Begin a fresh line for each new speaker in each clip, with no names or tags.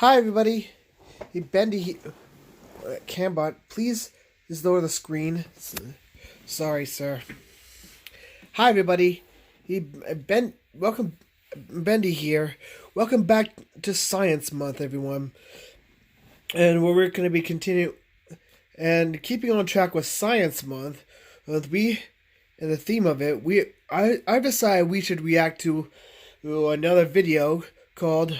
Hi, everybody. Hey, Bendy, Cambot, please just lower the screen. Sorry, sir. Hi, everybody. Welcome, Bendy here. Welcome back to Science Month, everyone. And we're going to be continuing and keeping on track with Science Month. And the theme of it, I decided we should react to another video called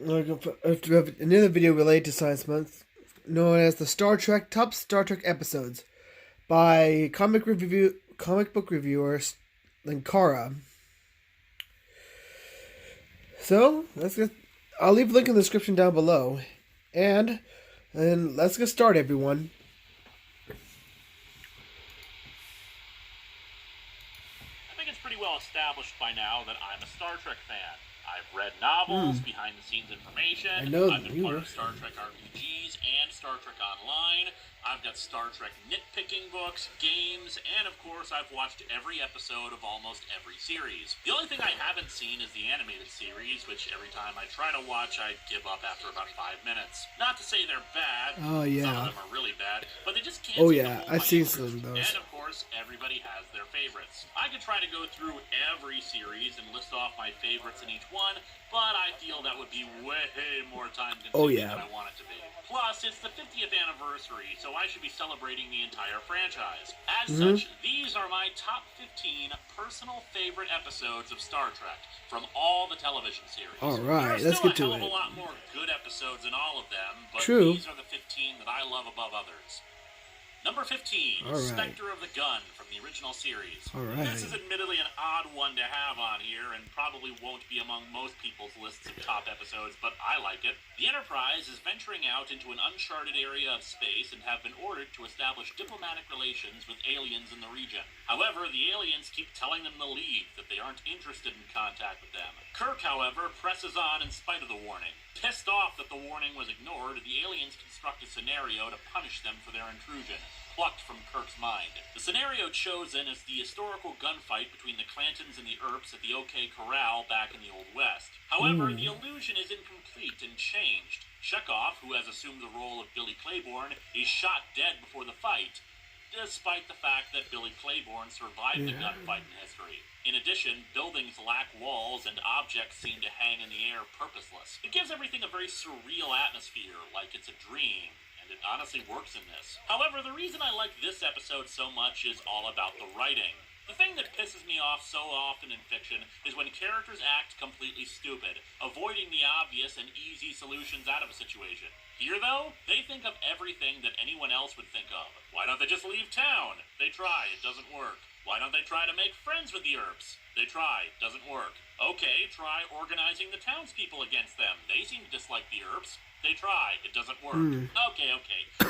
another video related to Science Month, known as the Top Star Trek Episodes, by comic book reviewer Linkara. So I'll leave a link in the description down below, and let's get started, everyone.
I think it's pretty well established by now that I'm a Star Trek fan. I've read novels, behind-the-scenes information, I've been part of Star Trek RPGs and Star Trek Online, I've got Star Trek nitpicking books, games, and of course I've watched every episode of almost every series. The only thing I haven't seen is the animated series, which every time I try to watch I give up after about 5 minutes. Not to say they're bad,
Oh yeah.
Some of them are really bad, but they just can't
Oh
seem to
yeah,
hold
I've
my
seen
interest.
some of those.
And of course, everybody has their favorites. I could try to go through every series and list off my favorites in each one, but I feel that would be way more time consuming than I want it to be. Plus, it's the 50th anniversary, so I should be celebrating the entire franchise. As such, these are my top 15 personal favorite episodes of Star Trek from all the television series.
Alright,
let's get
to
it. There are still a hell of a lot more good episodes in all of them, but
True.
these are the 15 that I love above others. Number 15, Spectre of the Gun from the original series. This is admittedly an odd one to have on here and probably won't be among most people's lists of top episodes, but I like it. The Enterprise is venturing out into an uncharted area of space and have been ordered to establish diplomatic relations with aliens in the region. However, the aliens keep telling them to leave, that they aren't interested in contact with them. Kirk, however, presses on in spite of the warning. Pissed off that the warning was ignored, the aliens construct a scenario to punish them for their intrusion, plucked from Kirk's mind. The scenario chosen is the historical gunfight between the Clantons and the Earps at the OK Corral back in the Old West. However, the illusion is incomplete and changed. Chekhov, who has assumed the role of Billy Claiborne, is shot dead before the fight, despite the fact that Billy Claiborne survived the gunfight in history. In addition, buildings lack walls and objects seem to hang in the air purposeless. It gives everything a very surreal atmosphere, like it's a dream, and it honestly works in this. However, the reason I like this episode so much is all about the writing. The thing that pisses me off so often in fiction is when characters act completely stupid, avoiding the obvious and easy solutions out of a situation. Here, though, they think of everything that anyone else would think of. Why don't they just leave town? They try, it doesn't work. Why don't they try to make friends with the Earps? They try, it doesn't work. Okay, try organizing the townspeople against them. They seem to dislike the Earps. They try, it doesn't work. Okay.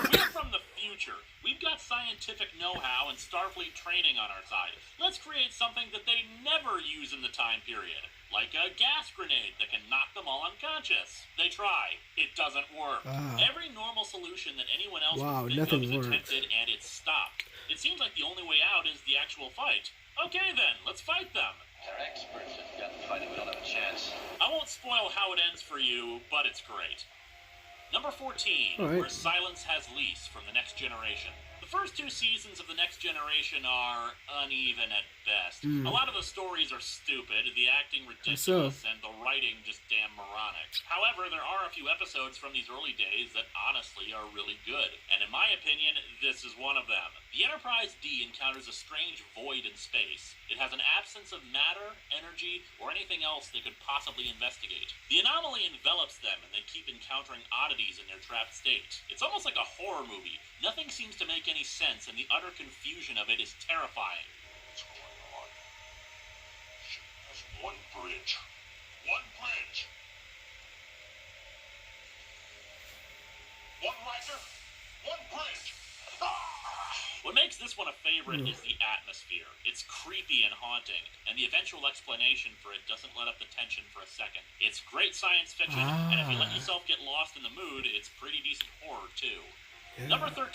We're from the future. We've got scientific know-how and Starfleet training on our side. Let's create something that they never use in the time period. Like a gas grenade that can knock them all unconscious. They try. It doesn't work. Every normal solution that anyone else would think of is attempted and it's stopped. It seems like the only way out is the actual fight. Okay then, let's fight them.
They're experts at gunfighting. We don't have a chance.
I won't spoil how it ends for you, but it's great. Number 14, Where Silence Has Lease from The Next Generation. The first 2 seasons of The Next Generation are uneven at best. A lot of the stories are stupid, the acting ridiculous, and the writing just damn moronic. However, there are a few episodes from these early days that honestly are really good, and in my opinion, this is one of them. The Enterprise D encounters a strange void in space. It has an absence of matter, energy, or anything else they could possibly investigate. The anomaly envelops them, and they keep encountering oddities in their trapped state. It's almost like a horror movie. Nothing seems to make any sense, and the utter confusion of it is terrifying.
What's going on? Ship has one bridge. One bridge! One riser, one bridge!
What makes this one a favorite is the atmosphere. It's creepy and haunting, and the eventual explanation for it doesn't let up the tension for a second. It's great science fiction, and if you let yourself get lost in the mood, it's pretty decent horror, too. Number 13,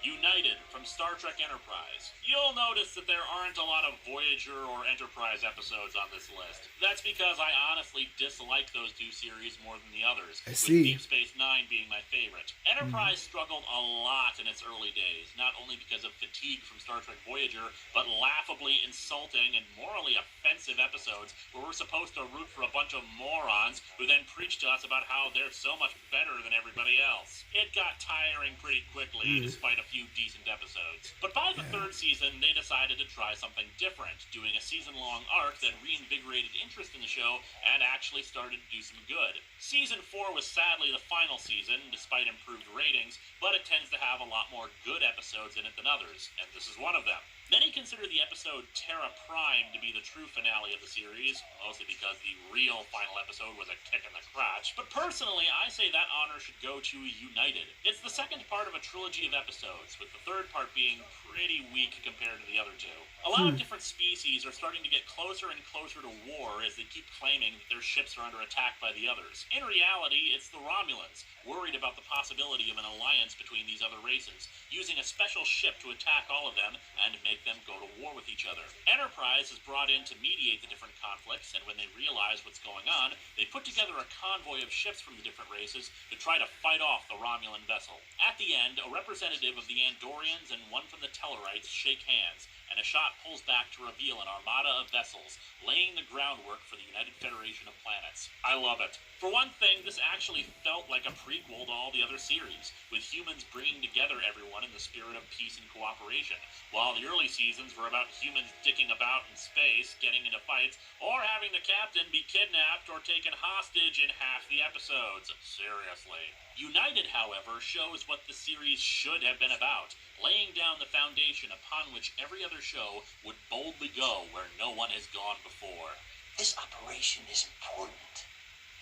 United from Star Trek Enterprise. You'll notice that there aren't a lot of Voyager or Enterprise episodes on this list. That's because I honestly dislike those two series more than the others,
I
with
see.
Deep Space Nine being my favorite. Enterprise struggled a lot in its early days, not only because of fatigue from Star Trek Voyager, but laughably insulting and morally offensive episodes where we're supposed to root for a bunch of morons who then preach to us about how they're so much better than everybody else. It got tiring pretty quickly, despite a few decent episodes. But by the third season, they decided to try something different, doing a season-long arc that reinvigorated interest in the show and actually started to do some good. Season 4 was sadly the final season, despite improved ratings, but it tends to have a lot more good episodes in it than others, and this is one of them. Many consider the episode Terra Prime to be the true finale of the series, mostly because the real final episode was a kick in the crotch, but personally, I say that honor should go to United. It's the second part of a trilogy of episodes, with the third part being pretty weak compared to the other two. A lot of different species are starting to get closer and closer to war as they keep claiming that their ships are under attack by the others. In reality, it's the Romulans, worried about the possibility of an alliance between these other races, using a special ship to attack all of them and make them go to war with each other. Enterprise is brought in to mediate the different conflicts, and when they realize what's going on, they put together a convoy of ships from the different races to try to fight off the Romulan vessel. At the end, a representative of the Andorians and one from the Tellarites shake hands, and a shot pulls back to reveal an armada of vessels, laying the groundwork for the United Federation of Planets. I love it. For one thing, this actually felt like a prequel to all the other series, with humans bringing together everyone in the spirit of peace and cooperation, while the early seasons were about humans dicking about in space, getting into fights, or having the captain be kidnapped or taken hostage in half the episodes. Seriously. United, however, shows what the series should have been about, laying down the foundation upon which every other show would boldly go where no one has gone before.
This operation is important,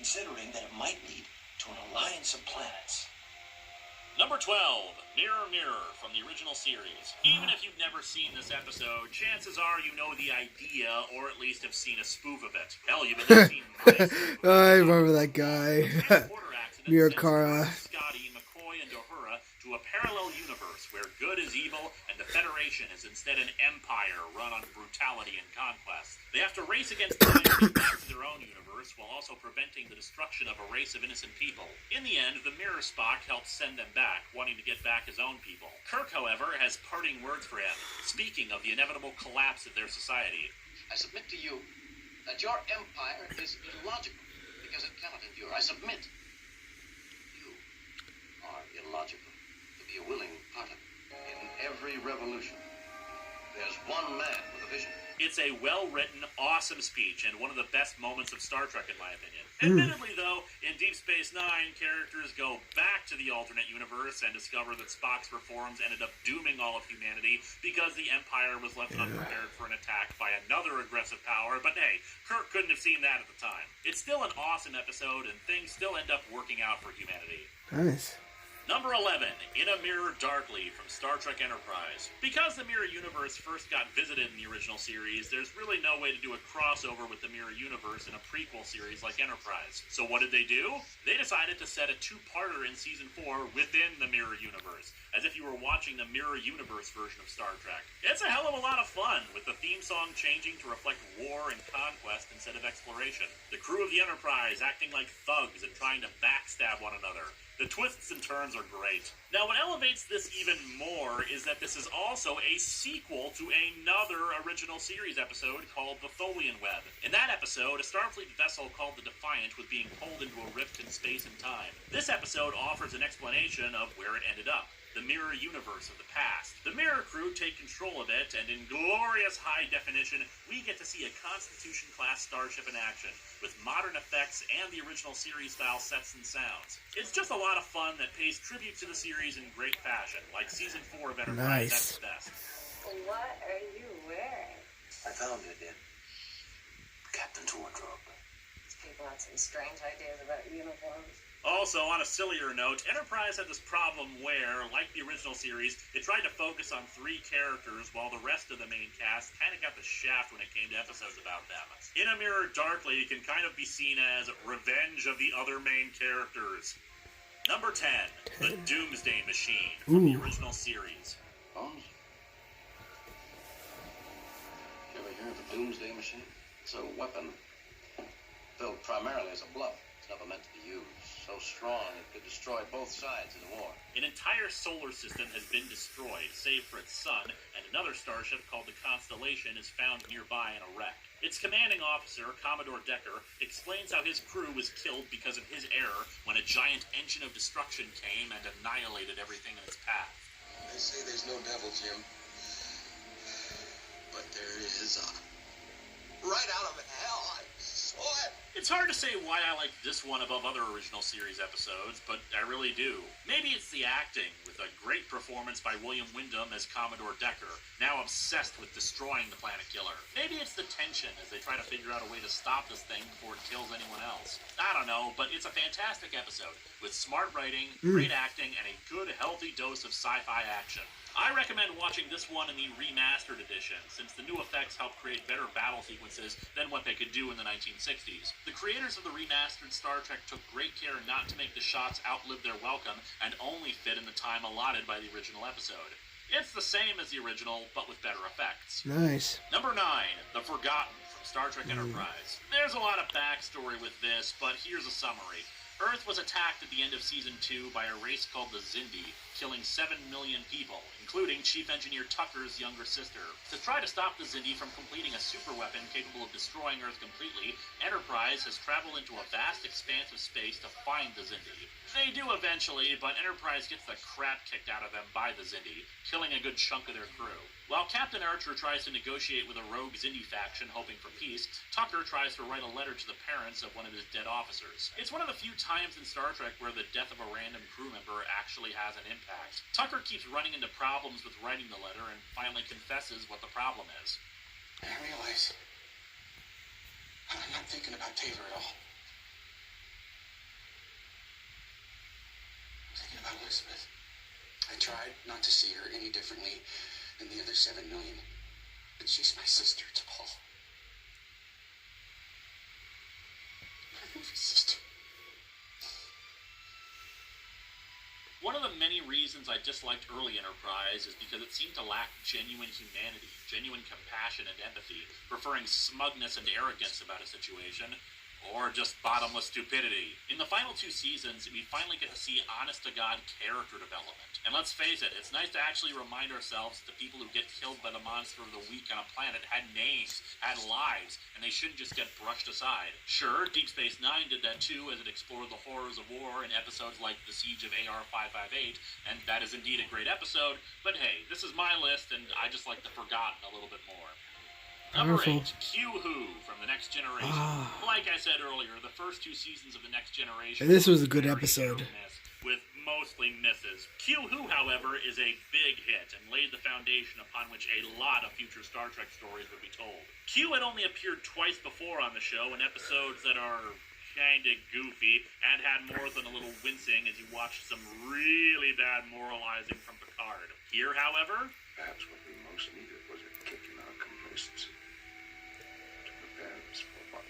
considering that it might lead to an alliance of planets.
Number 12, Mirror Mirror from the original series. Even if you've never seen this episode, chances are you know the idea, or at least have seen a spoof of it. Hell, you've even seen my spoof of it.
I remember that guy. Mirror Kara.
Scotty, McCoy, and Uhura to a parallel universe where good is evil and the Federation is instead an empire run on brutality and conquest. They have to race against time to get back to their own universe while also preventing the destruction of a race of innocent people. In the end, the Mirror Spock helps send them back, wanting to get back his own people. Kirk, however, has parting words for him, speaking of the inevitable collapse of their society.
I submit to you that your empire is illogical because it cannot endure. I submit. You are illogical to be a willing partner. In every revolution, there's one man with a vision.
It's a well-written, awesome speech, and one of the best moments of Star Trek, in my opinion. Admittedly, though, in Deep Space Nine, characters go back to the alternate universe and discover that Spock's reforms ended up dooming all of humanity because the Empire was left unprepared for an attack by another aggressive power, but hey, Kirk couldn't have seen that at the time. It's still an awesome episode, and things still end up working out for humanity.
Nice.
Number 11, In a Mirror Darkly from Star Trek Enterprise. Because the Mirror Universe first got visited in the original series, there's really no way to do a crossover with the Mirror Universe in a prequel series like Enterprise. So what did they do? They decided to set a two-parter in Season 4 within the Mirror Universe, as if you were watching the Mirror Universe version of Star Trek. It's a hell of a lot of fun, with the theme song changing to reflect war and conquest instead of exploration. The crew of the Enterprise acting like thugs and trying to backstab one another. The twists and turns are great. Now, what elevates this even more is that this is also a sequel to another original series episode called The Tholian Web. In that episode, a Starfleet vessel called the Defiant was being pulled into a rift in space and time. This episode offers an explanation of where it ended up. The mirror universe of the past. The Mirror crew take control of it, and in glorious high definition, we get to see a Constitution-class starship in action, with modern effects and the original series-style sets and sounds. It's just a lot of fun that pays tribute to the series in great fashion, like Season 4 of Enterprise at its best.
What are you wearing?
I found it in Captain's wardrobe.
These people have some strange ideas about uniforms.
Also, on a sillier note, Enterprise had this problem where, like the original series, it tried to focus on 3 characters while the rest of the main cast kind of got the shaft when it came to episodes about them. In a Mirror Darkly can kind of be seen as revenge of the other main characters. Number 10, the Doomsday Machine from the original series.
Bones? You ever hear of the Doomsday Machine? It's a weapon built primarily as a bluff. It's never meant to be used. So strong it could destroy both sides in a war.
An entire solar system has been destroyed, save for its sun, and another starship called the Constellation is found nearby in a wreck. Its commanding officer, Commodore Decker, explains how his crew was killed because of his error when a giant engine of destruction came and annihilated everything in its path.
They say there's no devil, Jim. But there is right out of hell. I saw it.
It's hard to say why I like this one above other original series episodes, but I really do. Maybe it's the acting, with a great performance by William Wyndham as Commodore Decker, now obsessed with destroying the planet killer. Maybe it's the tension as they try to figure out a way to stop this thing before it kills anyone else. I don't know, but it's a fantastic episode, with smart writing, great acting, and a good, healthy dose of sci-fi action. I recommend watching this one in the remastered edition, since the new effects help create better battle sequences than what they could do in the 1960s. The creators of the remastered Star Trek took great care not to make the shots outlive their welcome and only fit in the time allotted by the original episode. It's the same as the original, but with better effects.
Nice.
Number 9, The Forgotten from Star Trek Enterprise. There's a lot of backstory with this, but here's a summary. Earth was attacked at the end of Season 2 by a race called the Xindi, killing 7 million people, including Chief Engineer Tucker's younger sister. To try to stop the Xindi from completing a superweapon capable of destroying Earth completely, Enterprise has traveled into a vast expanse of space to find the Xindi. They do eventually, but Enterprise gets the crap kicked out of them by the Xindi, killing a good chunk of their crew. While Captain Archer tries to negotiate with a rogue Xindi faction hoping for peace, Tucker tries to write a letter to the parents of one of his dead officers. It's one of the few times in Star Trek where the death of a random crew member actually has an impact. Tucker keeps running into problems with writing the letter and finally confesses what the problem is.
I realize I'm not thinking about Taylor at all. I'm thinking about Elizabeth. I tried not to see her any differently than the other 7 million. But she's my sister, it's Paul. My movie sister.
One of the many reasons I disliked early Enterprise is because it seemed to lack genuine humanity, genuine compassion and empathy, preferring smugness and arrogance about a situation, or just bottomless stupidity. In the final 2 seasons, we finally get to see honest-to-God character development. And let's face it, it's nice to actually remind ourselves that the people who get killed by the monster of the week on a planet had names, had lives, and they shouldn't just get brushed aside. Sure, Deep Space Nine did that too, as it explored the horrors of war in episodes like The Siege of AR-558, and that is indeed a great episode, but hey, this is my list, and I just like The Forgotten a little bit more. Number 8, Q-Who from The Next Generation. Like I said earlier, the first 2 seasons of The Next Generation...
And this was a good episode.
With mostly misses. Q-Who, however, is a big hit and laid the foundation upon which a lot of future Star Trek stories would be told. Q had only appeared twice before on the show in episodes that are kinda goofy and had more than a little wincing as you watched some really bad moralizing from Picard. Here, however...
Perhaps what we most needed was a kick in our complacency to prepare us for what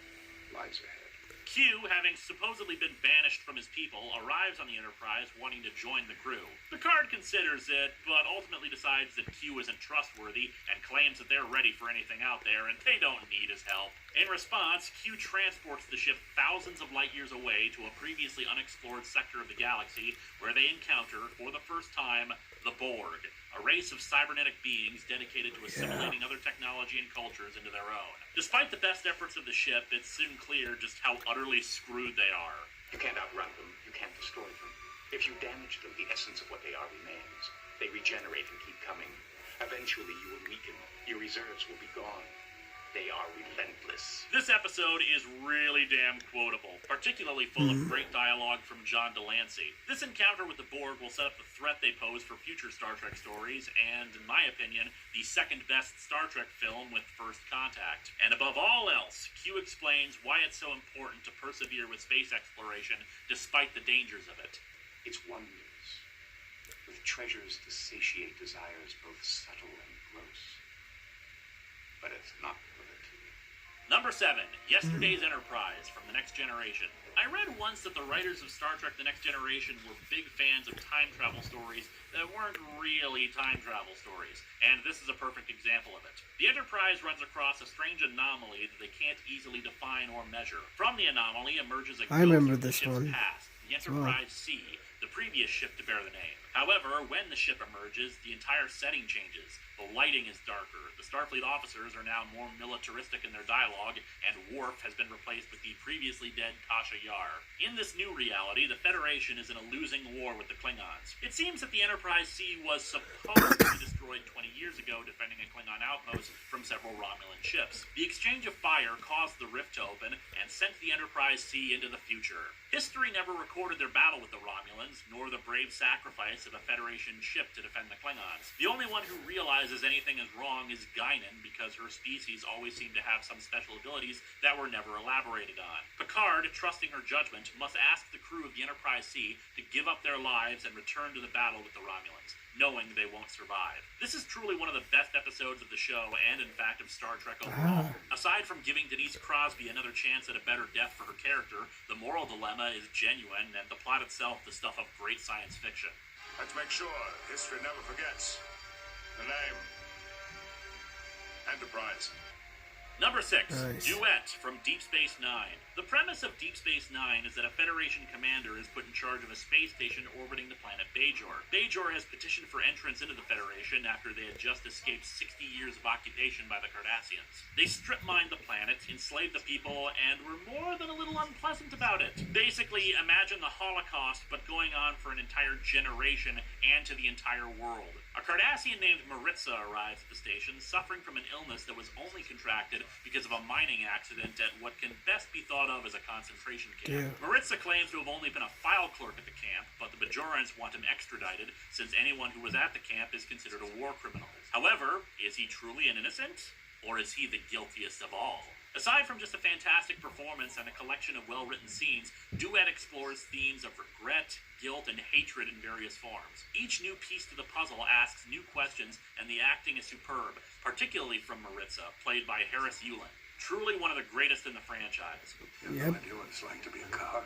lies ahead.
Q, having supposedly been banished from his people, arrives on the Enterprise wanting to join the crew. Picard considers it, but ultimately decides that Q isn't trustworthy and claims that they're ready for anything out there and they don't need his help. In response, Q transports the ship thousands of light years away to a previously unexplored sector of the galaxy where they encounter, for the first time, the Borg, a race of cybernetic beings dedicated to assimilating other technology and cultures into their own. Despite the best efforts of the ship, it's soon clear just how utterly screwed they are.
You can't outrun them. You can't destroy them. If you damage them, the essence of what they are remains. They regenerate and keep coming. Eventually, you will weaken. Your reserves will be gone. They are relentless.
This episode is really damn quotable, particularly full of great dialogue from John Delancey. This encounter with the Borg will set up the threat they pose for future Star Trek stories, and, in my opinion, the second best Star Trek film with First Contact. And above all else, Q explains why it's so important to persevere with space exploration despite the dangers of it.
It's wonders, with treasures to satiate desires both subtle and gross. But it's not
Number 7, Yesterday's Enterprise from The Next Generation. I read once that the writers of Star Trek The Next Generation were big fans of time travel stories that weren't really time travel stories, and this is a perfect example of it. The Enterprise runs across a strange anomaly that they can't easily define or measure. From the anomaly emerges a
I remember
ghost of the
this
ship's
one.
past, the Enterprise C, the previous ship to bear the name. However, when the ship emerges, the entire setting changes. The lighting is darker, the Starfleet officers are now more militaristic in their dialogue, and Worf has been replaced with the previously dead Tasha Yar. In this new reality, the Federation is in a losing war with the Klingons. It seems that the Enterprise C was supposed to be destroyed 20 years ago, defending a Klingon outpost from several Romulan ships. The exchange of fire caused the rift to open and sent the Enterprise C into the future. History never recorded their battle with the Romulans, nor the brave sacrifice of a Federation ship to defend the Klingons. The only one who realizes anything is wrong is Guinan, because her species always seemed to have some special abilities that were never elaborated on. Picard, trusting her judgment, must ask the crew of the Enterprise C to give up their lives and return to the battle with the Romulans, knowing they won't survive. This is truly one of the best episodes of the show, and in fact of Star Trek overall. Aside from giving Denise Crosby another chance at a better death for her character, the moral dilemma is genuine, and the plot itself the stuff of great science fiction.
Let's make sure history never forgets. The name. Enterprise.
Number 6,
Nice.
Duets from Deep Space Nine. The premise of Deep Space Nine is that a Federation commander is put in charge of a space station orbiting the planet Bajor. Bajor has petitioned for entrance into the Federation after they had just escaped 60 years of occupation by the Cardassians. They strip-mined the planet, enslaved the people, and were more than a little unpleasant about it. Basically, imagine the Holocaust, but going on for an entire generation and to the entire world. A Cardassian named Maritza arrives at the station, suffering from an illness that was only contracted because of a mining accident at what can best be thought of as a concentration camp.
Yeah.
Maritza claims to have only been a file clerk at the camp, but the Bajorans want him extradited, since anyone who was at the camp is considered a war criminal. However, is he truly an innocent? Or is he the guiltiest of all? Aside from just a fantastic performance and a collection of well-written scenes, Duet explores themes of regret, guilt, and hatred in various forms. Each new piece to the puzzle asks new questions, and the acting is superb, particularly from Maritza, played by Harris Yulin. Truly one of the greatest in the franchise.
You have no idea what it's like to be a coward.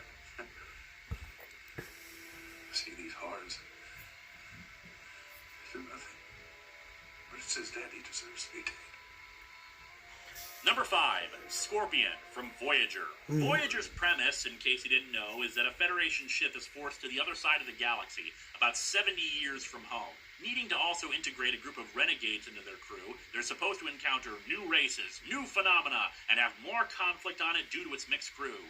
See these hordes. They do nothing. But it says Daddy deserves to be dead.
Number 5, Scorpion from Voyager. Voyager's premise, in case you didn't know, is that a Federation ship is forced to the other side of the galaxy, about 70 years from home. Needing to also integrate a group of renegades into their crew, they're supposed to encounter new races, new phenomena, and have more conflict on it due to its mixed crew.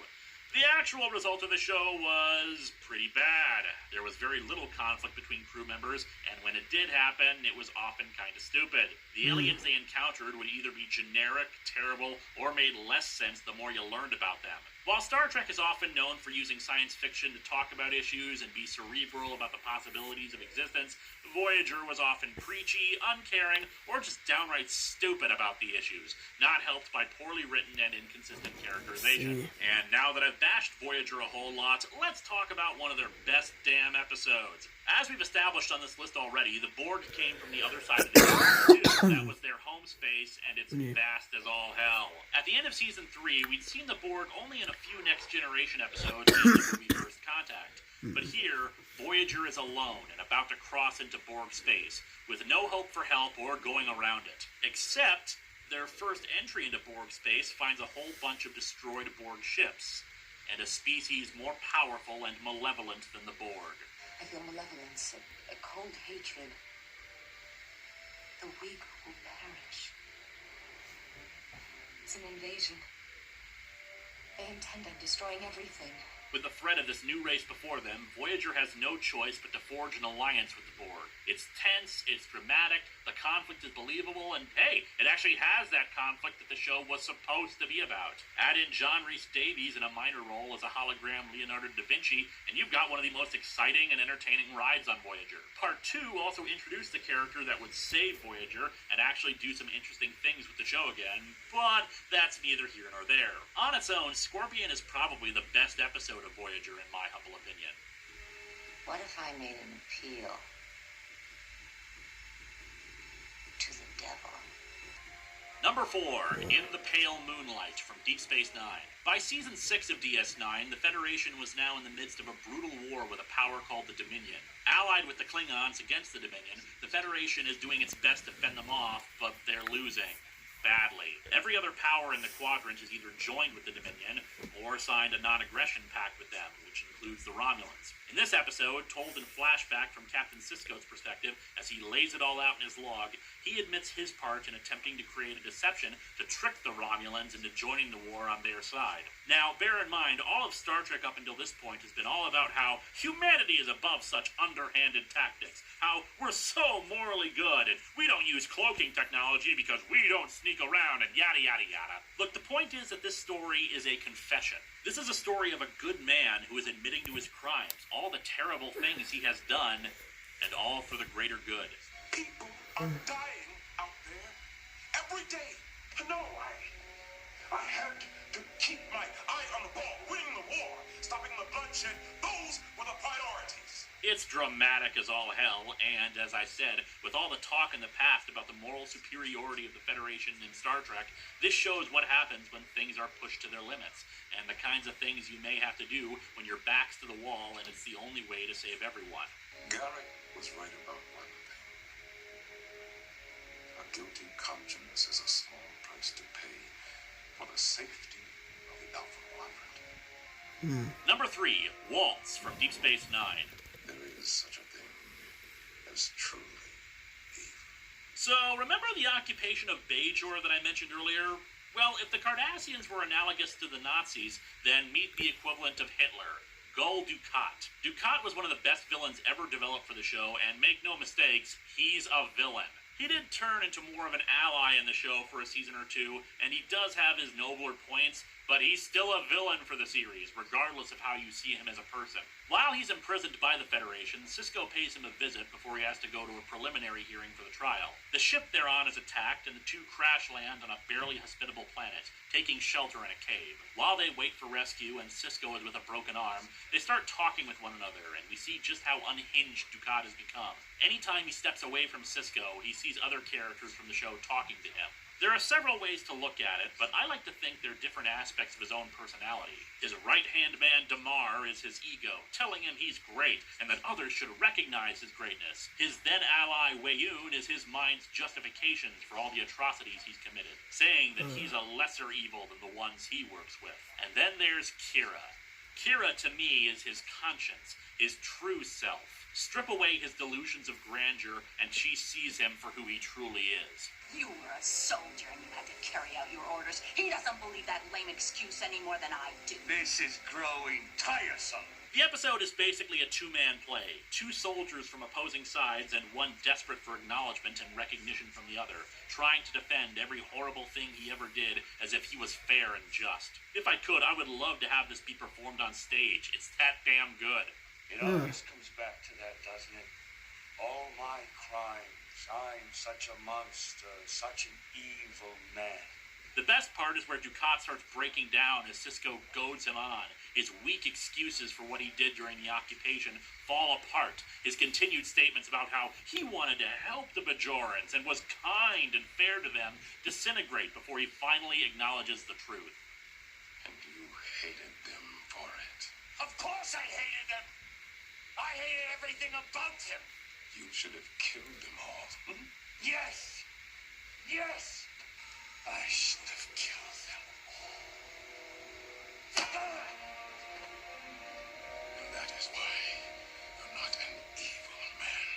The actual result of the show was pretty bad. There was very little conflict between crew members, and when it did happen, it was often kind of stupid. The aliens they encountered would either be generic, terrible, or made less sense the more you learned about them. While Star Trek is often known for using science fiction to talk about issues and be cerebral about the possibilities of existence, Voyager was often preachy, uncaring, or just downright stupid about the issues, not helped by poorly written and inconsistent characterization. And now that I've bashed Voyager a whole lot, let's talk about one of their best damn episodes. As we've established on this list already, the Borg came from the other side of the galaxy. That was their home space, and it's vast as all hell. At the end of Season 3, we'd seen the Borg only in a few Next Generation episodes in the movie First Contact. But here, Voyager is alone and about to cross into Borg space, with no hope for help or going around it. Except, their first entry into Borg space finds a whole bunch of destroyed Borg ships, and a species more powerful and malevolent than the Borg.
I feel malevolence, a cold hatred. The weak will perish. It's an invasion. They intend on destroying everything.
With the threat of this new race before them, Voyager has no choice but to forge an alliance with the Borg. It's tense, it's dramatic, the conflict is believable, and hey, it actually has that conflict that the show was supposed to be about. Add in John Rhys Davies in a minor role as a hologram Leonardo da Vinci, and you've got one of the most exciting and entertaining rides on Voyager. Part 2 also introduced the character that would save Voyager and actually do some interesting things with the show again, but that's neither here nor there. On its own, Scorpion is probably the best episode of Voyager in my humble opinion.
What if I made an appeal to the devil?
Number 4, In the Pale Moonlight from Deep Space Nine. By Season 6 of DS9, the Federation was now in the midst of a brutal war with a power called the Dominion. Allied with the Klingons against the Dominion, the Federation is doing its best to fend them off, but they're losing. Badly. Every other power in the quadrant has either joined with the Dominion or signed a non-aggression pact with them, which includes the Romulans. In this episode, told in flashback from Captain Sisko's perspective, as he lays it all out in his log, he admits his part in attempting to create a deception to trick the Romulans into joining the war on their side. Now, bear in mind, all of Star Trek up until this point has been all about how humanity is above such underhanded tactics, how we're so morally good, and we don't use cloaking technology because we don't sneak around, and yada yada yada. Look, the point is that this story is a confession. This is a story of a good man who is admitting to his crimes, all the terrible things he has done, and all for the greater good.
People are dying out there every day. No, I had to keep my eye on the ball, winning the war, stopping the bloodshed. Those were the priorities.
It's dramatic as all hell, and as I said, with all the talk in the past about the moral superiority of the Federation in Star Trek, this shows what happens when things are pushed to their limits, and the kinds of things you may have to do when your back's to the wall and it's the only way to save everyone.
Garrick was right about one thing. A guilty conscience is a small price to pay for the safety of the Alpha Quadrant.
Number 3, Waltz from Deep Space Nine.
There is such a thing as truly evil.
So, remember the occupation of Bajor that I mentioned earlier? Well, if the Cardassians were analogous to the Nazis, then meet the equivalent of Hitler. Gul Dukat. Dukat was one of the best villains ever developed for the show, and make no mistakes, he's a villain. He did turn into more of an ally in the show for a season or two, and he does have his nobler points, but he's still a villain for the series, regardless of how you see him as a person. While he's imprisoned by the Federation, Sisko pays him a visit before he has to go to a preliminary hearing for the trial. The ship they're on is attacked, and the two crash land on a barely hospitable planet, taking shelter in a cave. While they wait for rescue and Sisko is with a broken arm, they start talking with one another, and we see just how unhinged Dukat has become. Anytime he steps away from Sisko, he sees other characters from the show talking to him. There are several ways to look at it, but I like to think they're different aspects of his own personality. His right-hand man, Damar, is his ego, telling him he's great and that others should recognize his greatness. His then-ally, Weyoun, is his mind's justifications for all the atrocities he's committed, saying that he's a lesser evil than the ones he works with. And then there's Kira. Kira, to me, is his conscience, his true self. Strip away his delusions of grandeur, and she sees him for who he truly is.
You were a soldier and you had to carry out your orders. He doesn't believe that lame excuse any more than I do.
This is growing tiresome.
The episode is basically a two-man play. Two soldiers from opposing sides and one desperate for acknowledgement and recognition from the other, trying to defend every horrible thing he ever did as if he was fair and just. If I could, I would love to have this be performed on stage. It's that damn good.
It always comes back to that, doesn't it? All my crimes, I'm such a monster, such an evil man.
The best part is where Dukat starts breaking down as Sisko goads him on. His weak excuses for what he did during the occupation fall apart. His continued statements about how he wanted to help the Bajorans and was kind and fair to them disintegrate before he finally acknowledges the truth.
And you hated them for it.
Of course I hated them. I hated everything about him.
You should have killed them all.
Yes. Yes. I should have killed them.
And that is why you're not an evil man.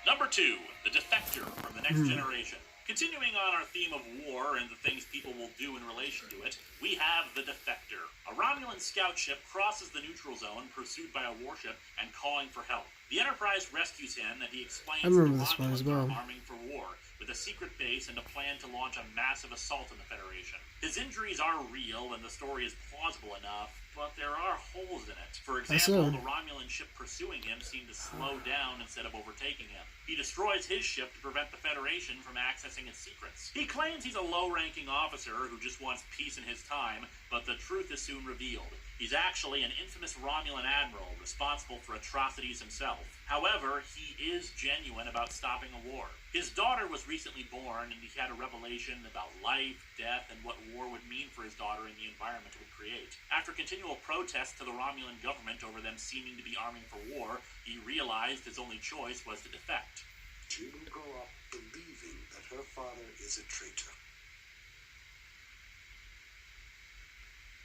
Number 2, The Defector from The Next Generation. Continuing on our theme of war and the things people will do in relation to it, we have the Defector. A Romulan scout ship crosses the neutral zone, pursued by a warship and calling for help. The Enterprise rescues him, and he explains that the Romulans are arming for war, with a secret base and a plan to launch a massive assault on the Federation. His injuries are real, and the story is plausible enough, but there are holes in it. For example, the Romulan ship pursuing him seemed to slow down instead of overtaking him. He destroys his ship to prevent the Federation from accessing its secrets. He claims he's a low-ranking officer who just wants peace in his time, but the truth is soon revealed. He's actually an infamous Romulan admiral responsible for atrocities himself. However, he is genuine about stopping a war. His daughter was recently born, and he had a revelation about life, death, and what war would mean for his daughter and the environment it would create. After continual protests to the Romulan government over them seeming to be arming for war, he realized his only choice was to defect.
She will grow up believing that her father is a traitor.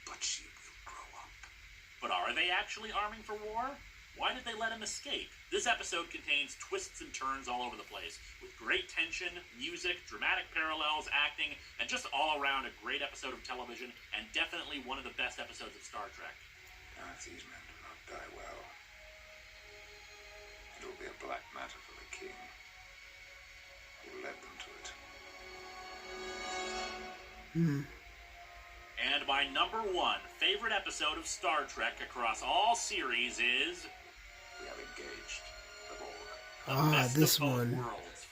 But she will grow up.
But are they actually arming for war? Why did they let him escape? This episode contains twists and turns all over the place, with great tension, music, dramatic parallels, acting, and just all around a great episode of television, and definitely one of the best episodes of Star Trek.
Now, if these men do not die well, it will be a black matter for the king, who led them to it.
And my number one favorite episode of Star Trek across all series is...
We have engaged the Borg.
This one.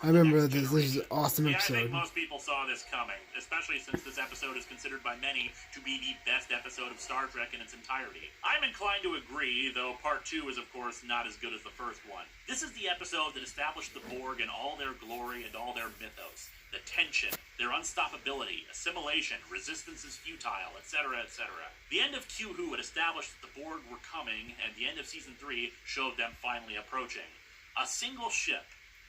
I remember this. This is an awesome
I think
episode.
most people saw this coming, especially since this episode is considered by many to be the best episode of Star Trek in its entirety. I'm inclined to agree, though part 2 is of course not as good as the first one. This is the episode that established the Borg in all their glory and all their mythos. The tension, their unstoppability, assimilation, resistance is futile, etc., etc. The end of Q-Who had established that the Borg were coming, and the end of Season 3 showed them finally approaching. A single ship,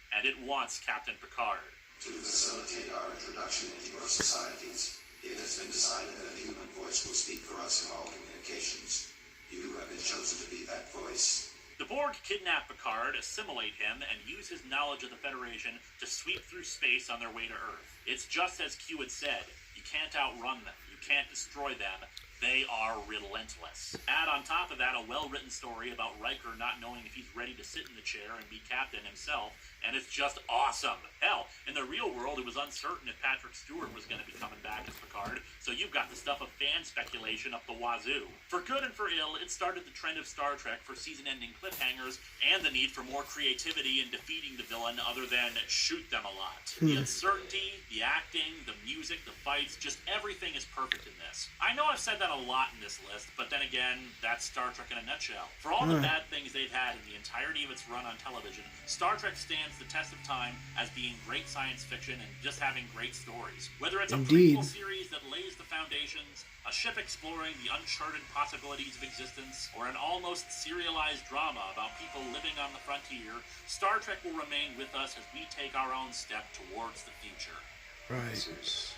and it wants Captain Picard.
To facilitate our introduction into your societies, it has been decided that a human voice will speak for us in all communications. You have been chosen to be that voice.
The Borg kidnap Picard, assimilate him, and use his knowledge of the Federation to sweep through space on their way to Earth. It's just as Q had said, you can't outrun them, you can't destroy them, they are relentless. Add on top of that a well-written story about Riker not knowing if he's ready to sit in the chair and be captain himself, and it's just awesome. Hell, in the real world it was uncertain if Patrick Stewart was going to be coming back as Picard, so you've got the stuff of fan speculation up the wazoo. For good and for ill, it started the trend of Star Trek for season-ending cliffhangers and the need for more creativity in defeating the villain other than shoot them a lot. The uncertainty, the acting, the music, the fights, just everything is perfect in this. I know I've said that a lot in this list, but then again, that's Star Trek in a nutshell. For all the bad things they've had in the entirety of its run on television, Star Trek stands the test of time as being great science fiction and just having great stories. Whether it's a prequel series that lays the foundations, a ship exploring the uncharted possibilities of existence, or an almost serialized drama about people living on the frontier, Star Trek will remain with us as we take our own step towards the future.
Right.
This is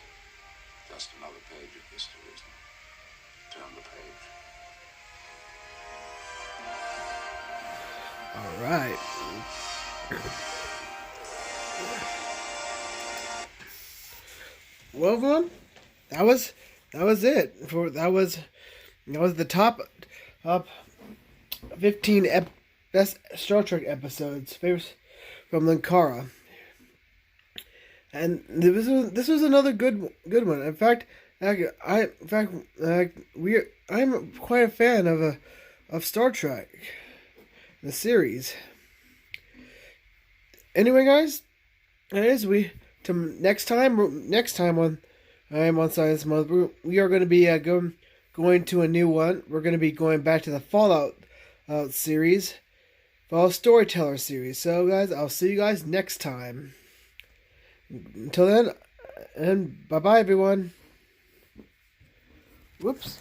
just another page of history, isn't it? Turn the page.
All right. Well, everyone, that was it. That was the top 15 best Star Trek episodes, favorites from Linkara. And this was another good one. In fact, I'm quite a fan of Star Trek, the series. Anyway, guys, next time on Science Month, we are going to be going to a new one. We're going to be going back to the Fallout series, Fallout Storyteller series. So, guys, I'll see you guys next time. Until then, and bye-bye, everyone. Whoops.